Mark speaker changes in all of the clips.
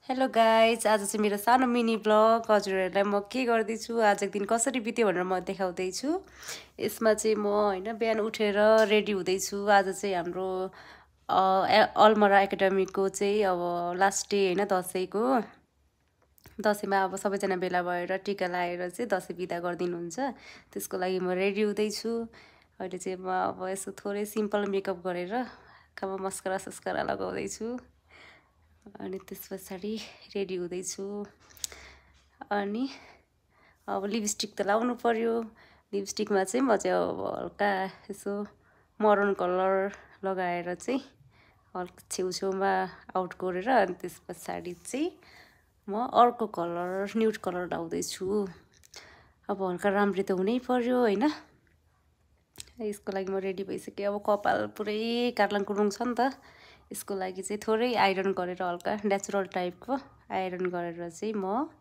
Speaker 1: Hello guys, आज चाहिँ मेरो सानो मिनी ब्लग हजुरहरूलाई म के गर्दैछु, आजको दिन कसरी बित्यो भनेर म देखाउँदैछु। यसमा चाहिँ म होइन बिहान उठेर रेडी हुँदैछु। आज चाहिँ हाम्रो अलमरा एकाडेमीको चाहिँ अब लास्ट डे होइन, दसैँको। दसैँमा अब सबैजना भेला भएर टिका लगाएर चाहिँ दसैँ बिदा गरिदिनुहुन्छ। त्यसको लागि म रेडी हुँदैछु। अहिले चाहिँ म अब यसो थोरै सिम्पल मेकअप गरेर आँखामा मस्करा सस्करा लगाउँदैछु। अनि त्यस पछाडि रेडी हुँदैछु। अनि अब लिपस्टिक त लाउनु पर्यो। लिपस्टिकमा चाहिँ म चाहिँ अब हल्का यसो मरुन कलर लगाएर चाहिँ हल्का छेउछेउमा आउट गरेर अनि त्यस पछाडि चाहिँ म अर्को कलर न्युड कलर लाउँदैछु। अब हल्का राम्ररी त हुनै पर्यो होइन। यसको लागि म रेडी भइसकेँ। अब कपाल पुरै कार्लाङ कुरुङ छ नि त, यसको लागि चाहिँ थोरै आइरन गरेर हल्का नेचुरल टाइपको आइरन गरेर चाहिँ म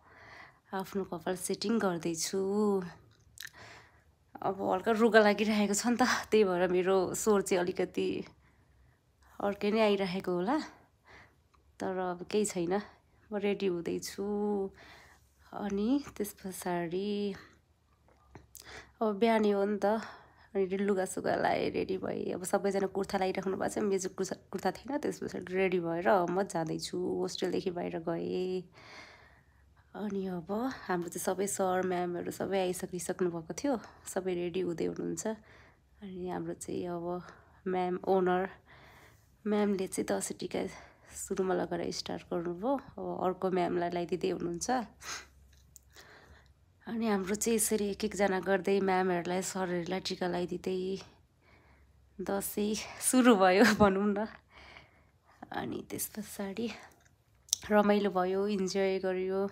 Speaker 1: आफ्नो कपाल सेटिङ गर्दैछु। अब हल्का रुगा लागिरहेको छ नि त, त्यही भएर मेरो स्वर चाहिँ अलिकति अर्कै नै आइरहेको होला, तर अब केही छैन, म रेडी हुँदैछु। अनि त्यस पछाडि अब बिहानै हो नि त, अनि लुगासुगा लगाएँ, रेडी भएँ। अब सबैजना कुर्ता लगाइराख्नु भएको छ, मेरो चाहिँ कुर्ता थिएन। त्यस पछाडि रेडी भएर म जाँदैछु, होस्टेलदेखि बाहिर गएँ। अनि अब हाम्रो चाहिँ सबै सर म्यामहरू सबै आइसक्नु भएको थियो, सबै रेडी हुँदै हुनुहुन्छ। अनि हाम्रो चाहिँ अब म्याम ओनर म्यामले चाहिँ दसैँ टिका सुरुमा लगाएर स्टार्ट गर्नुभयो। अब अर्को म्यामलाई लगाइदिँदै हुनुहुन्छ। अनि हाम्रो चाहिँ यसरी एक एकजना गर्दै म्यामहरूलाई सरहरूलाई टिका लगाइदिँदै दसैँ सुरु भयो भनौँ न। अनि त्यस पछाडि रमाइलो भयो, इन्जोय गर्यो।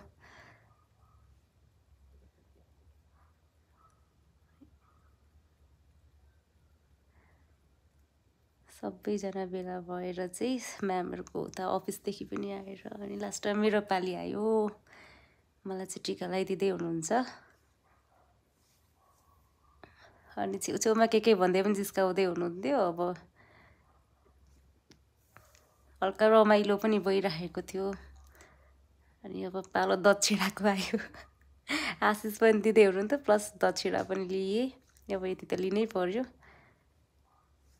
Speaker 1: सबैजना भेला भएर चाहिँ म्यामहरूको उता अफिसदेखि पनि आएर अनि लास्टमा मेरो पालि आयो। मलाई चाहिँ टिका लगाइदिँदै हुनुहुन्छ। अनि छेउछेउमा के भन्दै पनि जिस्काउँदै हुनुहुन्थ्यो। अब हल्का रमाइलो पनि भइरहेको थियो। अनि अब पालो दक्षिणाको आयो। आशिष पनि दिँदै हुनुहुन्थ्यो, प्लस दक्षिणा पनि लिएँ। अब यति त लिनै पर्यो।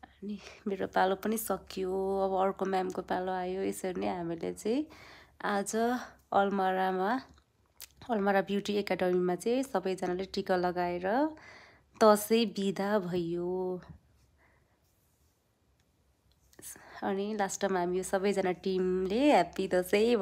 Speaker 1: अनि मेरो पालो पनि सकियो। अब अर्को म्यामको पालो आयो। यसरी नै हामीले चाहिँ आज अलमरा ब्युटी एकाडेमीमा चाहिँ सबैजनाले टिका लगाएर दसैँ बिदा भयो। अनि लास्टमा हामी सबैजना टिमले ह्याप्पी दसैँ